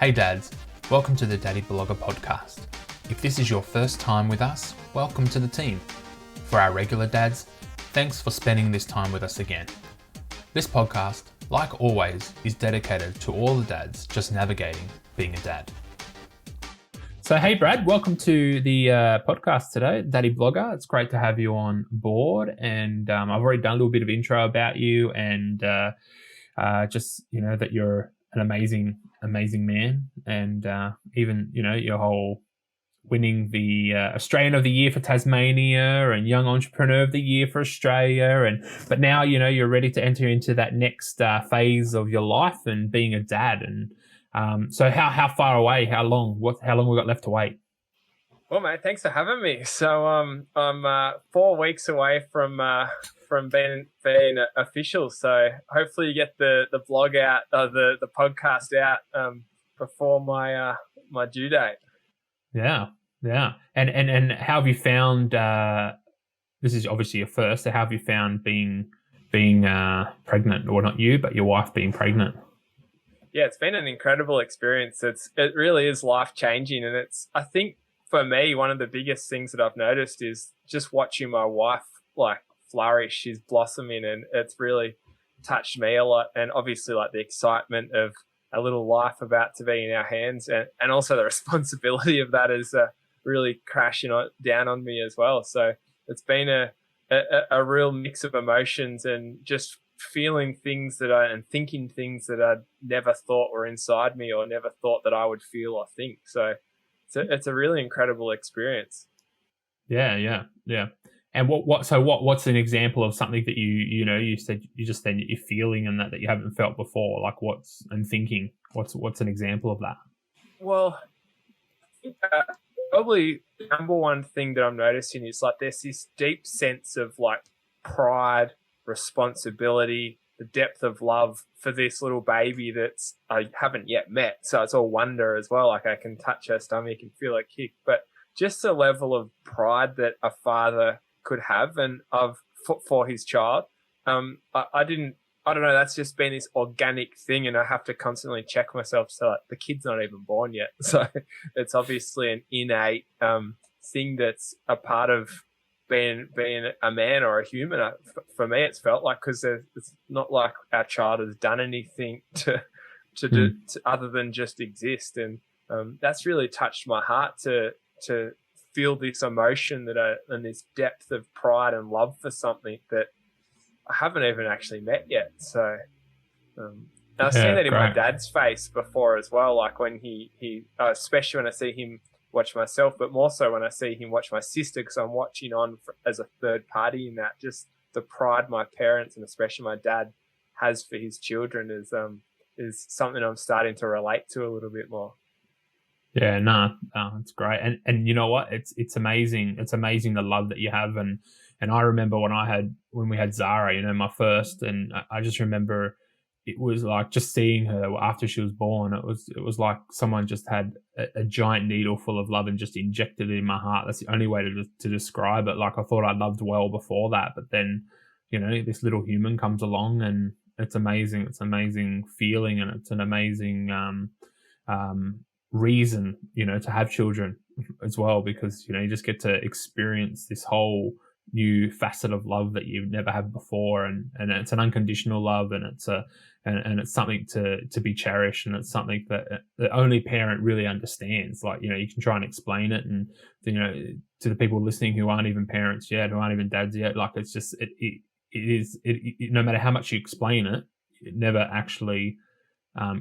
Hey dads, welcome to the Daddy Blogger podcast. If this is your first time with us, welcome to the team. For our regular dads, thanks for spending this time with us again. This podcast, like always, is dedicated to all the dads just navigating being a dad. So hey Brad, welcome to the podcast today, Daddy Blogger. It's great to have you on board, and I've already done a little bit of intro about you, and just that you're an amazing man, and even your whole winning the Australian of the Year for Tasmania and Young Entrepreneur of the Year for Australia, but now you're ready to enter into that next phase of your life and being a dad. And so how far away? How long we got left to wait? Well, mate, thanks for having me. So I'm 4 weeks away from being official. So hopefully you get the blog out, the podcast out before my due date. Yeah. And how have you found? This is obviously your first. So how have you found being pregnant, or not you, but your wife being pregnant? Yeah, it's been an incredible experience. It really is life changing, and I think for me, one of the biggest things that I've noticed is just watching my wife flourish. She's blossoming, and it's really touched me a lot. And obviously the excitement of a little life about to be in our hands, and also the responsibility of that is really crashing down on me as well. So it's been a real mix of emotions, and just feeling things and thinking things that I never thought were inside me, or never thought that I would feel or think. So it's a really incredible experience. Yeah. And what's an example of something that you said you're feeling and that you haven't felt before? Like what's an example of that? Well, probably the number one thing that I'm noticing is there's this deep sense of pride, responsibility, the depth of love for this little baby that's I haven't yet met. So it's all wonder as well. I can touch her stomach and feel her kick, but just a level of pride that a father could have and for his child. I don't know. That's just been this organic thing, and I have to constantly check myself. So the kid's not even born yet. So it's obviously an innate thing that's a part of being a man or a human. For me, it's felt like, because it's not like our child has done anything to do other than just exist, and that's really touched my heart to feel this emotion and this depth of pride and love for something that I haven't even actually met yet. So I've seen that in my dad's face before as well. When he especially when I see him watch myself, but more so when I see him watch my sister, because I'm watching on as a third party in that. Just the pride my parents, and especially my dad, has for his children is something I'm starting to relate to a little bit more. Yeah, no, it's great, and you know what? It's amazing. It's amazing the love that you have, and I remember when we had Zara, my first, and I just remember it was like just seeing her after she was born. It was like someone just had a giant needle full of love and just injected it in my heart. That's the only way to describe it. I thought I loved well before that, but then this little human comes along, and it's amazing. It's an amazing feeling, and it's an amazing reason to have children as well, because you just get to experience this whole new facet of love that you've never had before, and it's an unconditional love, and it's something to be cherished, and it's something that the only parent really understands. You can try and explain it, and to the people listening who aren't even parents yet, who aren't even dads yet, it's just it is no matter how much you explain it, it never actually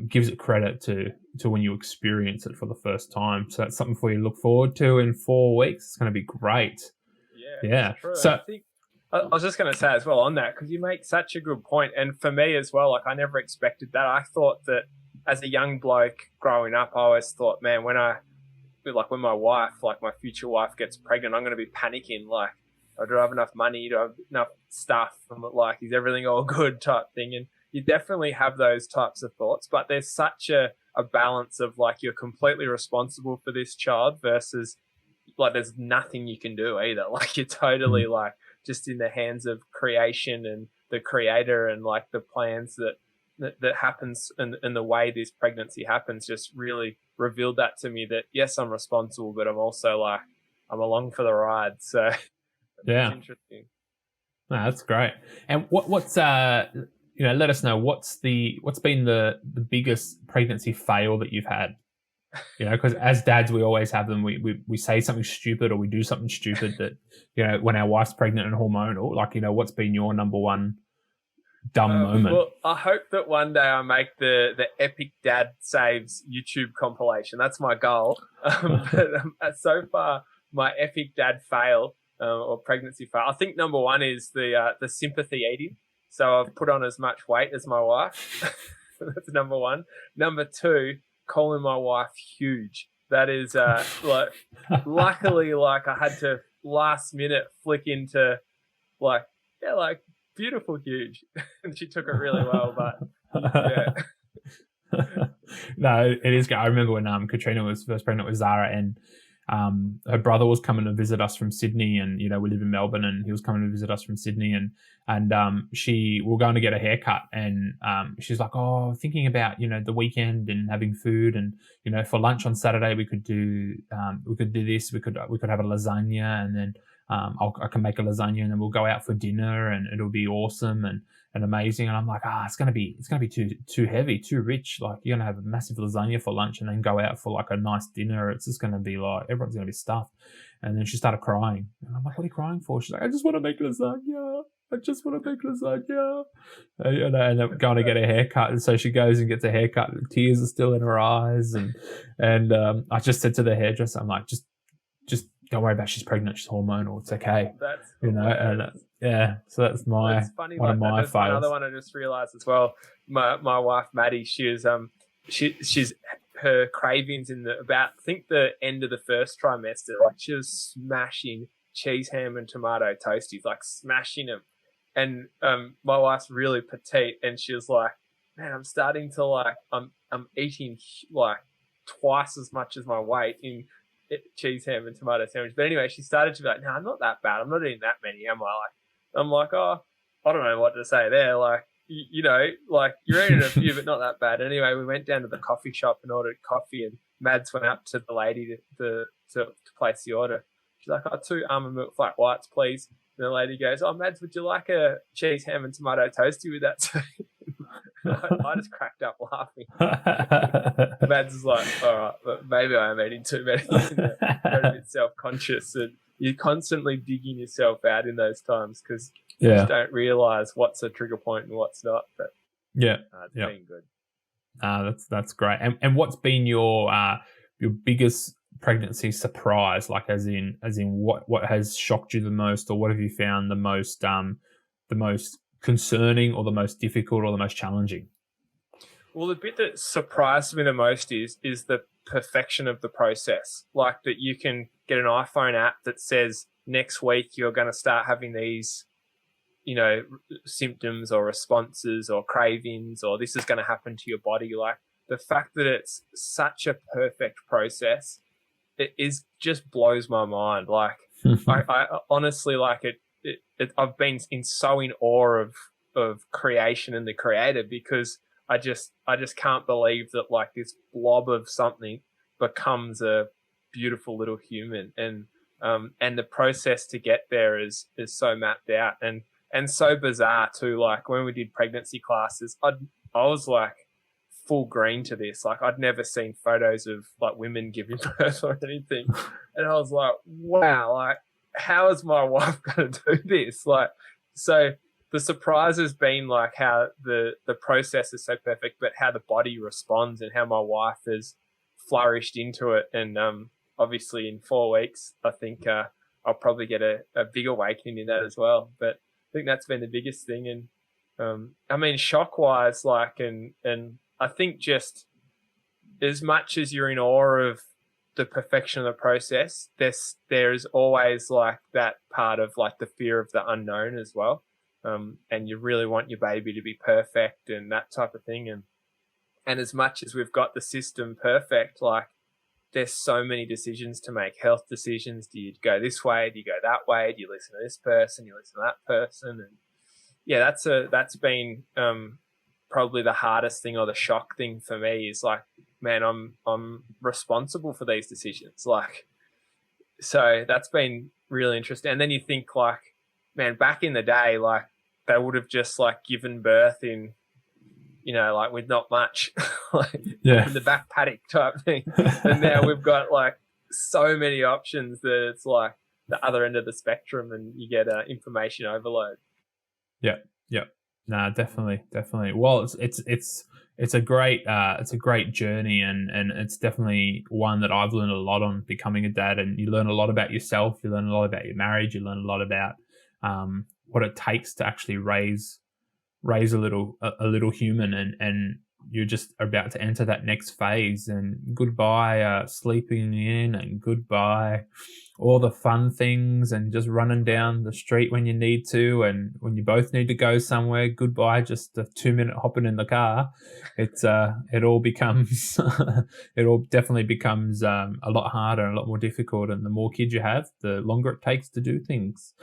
gives it credit to when you experience it for the first time. So that's something for you to look forward to in 4 weeks. It's going to be great. Yeah. So I think I was just going to say as well on that, because you make such a good point. And for me as well, I never expected that. I thought that as a young bloke growing up, I always thought, man, when my wife, my future wife, gets pregnant, I'm going to be panicking. Do I have enough money? Do I have enough stuff? I'm is everything all good type thing? And you definitely have those types of thoughts, but there's such a balance of you're completely responsible for this child versus there's nothing you can do either. You're totally just in the hands of creation and the creator, and the plans that that happens and the way this pregnancy happens just really revealed that to me, that yes, I'm responsible, but I'm also like, I'm along for the ride. So Yeah. it's interesting. No, that's great. And what's let us know what's been the biggest pregnancy fail that you've had. Because as dads, we always have them. We say something stupid or we do something stupid that, when our wife's pregnant and hormonal, what's been your number one dumb moment? Well, I hope that one day I make the Epic Dad Saves YouTube compilation. That's my goal. But so far, my Epic Dad fail or pregnancy fail, I think number one is the sympathy eating. So I've put on as much weight as my wife. That's number one. Number two, calling my wife huge. That is luckily, I had to last minute flick into beautiful huge, and she took it really well. But yeah. No, it is good. I remember when Katrina was first pregnant with Zara, and her brother was coming to visit us from Sydney, and we live in Melbourne, and he was coming to visit us from Sydney, and we were going to get a haircut, and she's like, oh, thinking about the weekend and having food, and for lunch on Saturday we could do this, we could have a lasagna, and then I can make a lasagna, and then we'll go out for dinner, and it'll be awesome and amazing. And I'm like, it's gonna be too heavy, too rich. Like, you're gonna have a massive lasagna for lunch and then go out for like a nice dinner. It's just gonna be like, everyone's gonna be stuffed. And then she started crying, and I'm like, what are you crying for? She's like, I just want to make lasagna. And then going to get a haircut, and so she goes and gets a haircut. And tears are still in her eyes, and I just said to the hairdresser, I'm like, just don't worry about it. She's pregnant. She's hormonal. It's okay. That's and yeah. So that's one of my fails. Another one I just realised as well. My wife Maddie, she's her cravings in I think the end of the first trimester. Like, she was smashing cheese, ham, and tomato toasties, like smashing them. And my wife's really petite, and she was like, "Man, I'm starting to I'm eating like twice as much as my weight in cheese, ham, and tomato sandwich." But anyway, she started to be like, "No, I'm not that bad. I'm not eating that many, am I?" I'm like, "Oh, I don't know what to say there. Like, you're eating a few, but not that bad." Anyway, we went down to the coffee shop and ordered coffee, and Mads went up to the lady to place the order. She's like, 2 almond milk flat whites, please. And the lady goes, "Oh, Mads, would you like a cheese, ham, and tomato toasty with that too?" I just cracked up laughing. Mads is like, all right, but maybe I am eating too many. I'm a bit self-conscious, and you're constantly digging yourself out in those times because you just don't realise what's a trigger point and what's not. But it's been good. That's great. And what's been your biggest pregnancy surprise? Like, as in what has shocked you the most, or what have you found the most concerning, or the most difficult, or the most challenging? Well, the bit that surprised me the most is the perfection of the process. Like, that you can get an iPhone app that says next week you're going to start having these, symptoms or responses or cravings, or this is going to happen to your body. Like, the fact that it's such a perfect process, it just blows my mind. Like, I honestly, like it. I've been so in awe of creation and the creator, because I just can't believe that like this blob of something becomes a beautiful little human, and the process to get there is so mapped out and so bizarre too. Like, when we did pregnancy classes, I was like full green to this. Like, I'd never seen photos of like women giving birth or anything, and I was like, wow, like, how is my wife going to do this? Like, so the surprise has been like how the process is so perfect, but how the body responds and how my wife has flourished into it. And obviously in 4 weeks, I think I'll probably get a big awakening in that as well. But I think that's been the biggest thing. And I mean, shock wise, like, and I think just as much as you're in awe of the perfection of the process, there's always like that part of like the fear of the unknown as well. And you really want your baby to be perfect and that type of thing. And as much as we've got the system perfect, like, there's so many decisions to make, health decisions. Do you go this way? Do you go that way? Do you listen to this person? Do you listen to that person? And yeah, that's been probably the hardest thing or the shock thing for me is like, man, I'm responsible for these decisions. Like, so that's been really interesting. And then you think like, man, back in the day, like they would have just like given birth in, you know, like with not much, like in the back paddock type thing. And now we've got like so many options that it's like the other end of the spectrum, and you get information overload. Yeah. No, definitely. Well, it's a great journey, and it's definitely one that I've learned a lot on becoming a dad. And you learn a lot about yourself, you learn a lot about your marriage, you learn a lot about what it takes to actually raise a little human, and you're just about to enter that next phase. And goodbye sleeping in, and goodbye all the fun things, and just running down the street when you need to, and when you both need to go somewhere, goodbye just a 2-minute hopping in the car. It all definitely becomes a lot harder and a lot more difficult, and the more kids you have, the longer it takes to do things.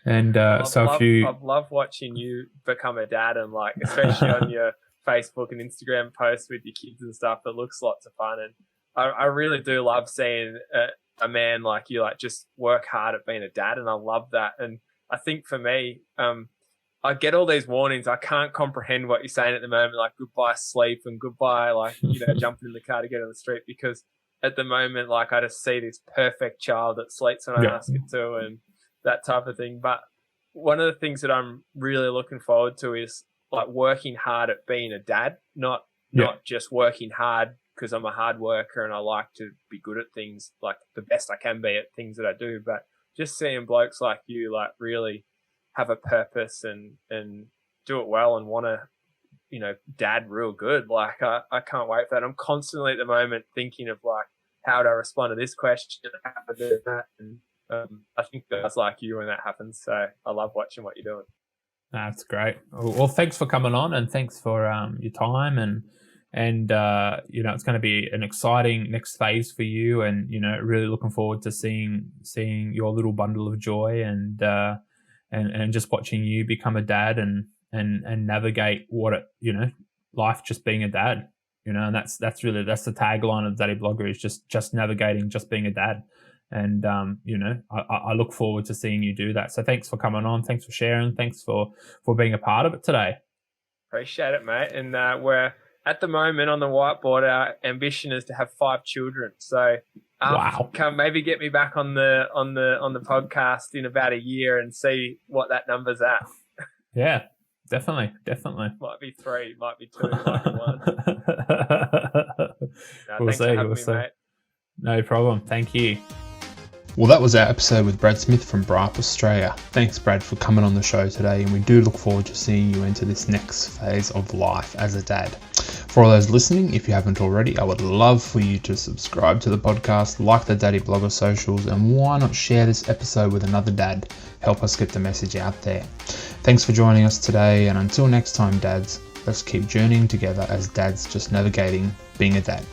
And I've loved watching you become a dad, and like especially on your Facebook and Instagram posts with your kids and stuff. It looks lots of fun, and I really do love seeing a man like you like just work hard at being a dad, and I love that. And I think for me, I get all these warnings. I can't comprehend what you're saying at the moment, like goodbye sleep and goodbye like, you know, jumping in the car to get on the street, because at the moment, like I just see this perfect child that sleeps when I ask it to, and that type of thing. But one of the things that I'm really looking forward to is like working hard at being a dad, not just working hard because I'm a hard worker and I like to be good at things, like the best I can be at things that I do, but just seeing blokes like you like really have a purpose and do it well and want to, you know, dad real good. Like I can't wait for that. I'm constantly at the moment thinking of like, how do I respond to this question? How to do that? And I think guys like you when that happens. So I love watching what you're doing. That's great. Well, thanks for coming on, and thanks for your time, and you know, it's going to be an exciting next phase for you, and you know, really looking forward to seeing your little bundle of joy, and just watching you become a dad and navigate you know, life just being a dad, you know. And that's the tagline of Daddy Blogger, is just navigating just being a dad. And you know, I look forward to seeing you do that. So thanks for coming on, thanks for sharing, thanks for being a part of it today. Appreciate it, mate. And we're at the moment on the whiteboard, our ambition is to have 5 children. So wow, come maybe get me back on the podcast in about a year and see what that number's at. Yeah, definitely. Might be 3, might be 2, might be 1. We'll see. Mate. No problem. Thank you. Well, that was our episode with Brad Smith from Bryop, Australia. Thanks, Brad, for coming on the show today, and we do look forward to seeing you enter this next phase of life as a dad. For all those listening, if you haven't already, I would love for you to subscribe to the podcast, like the Daddy Blogger socials, and why not share this episode with another dad? Help us get the message out there. Thanks for joining us today, and until next time, dads, let's keep journeying together as dads just navigating being a dad.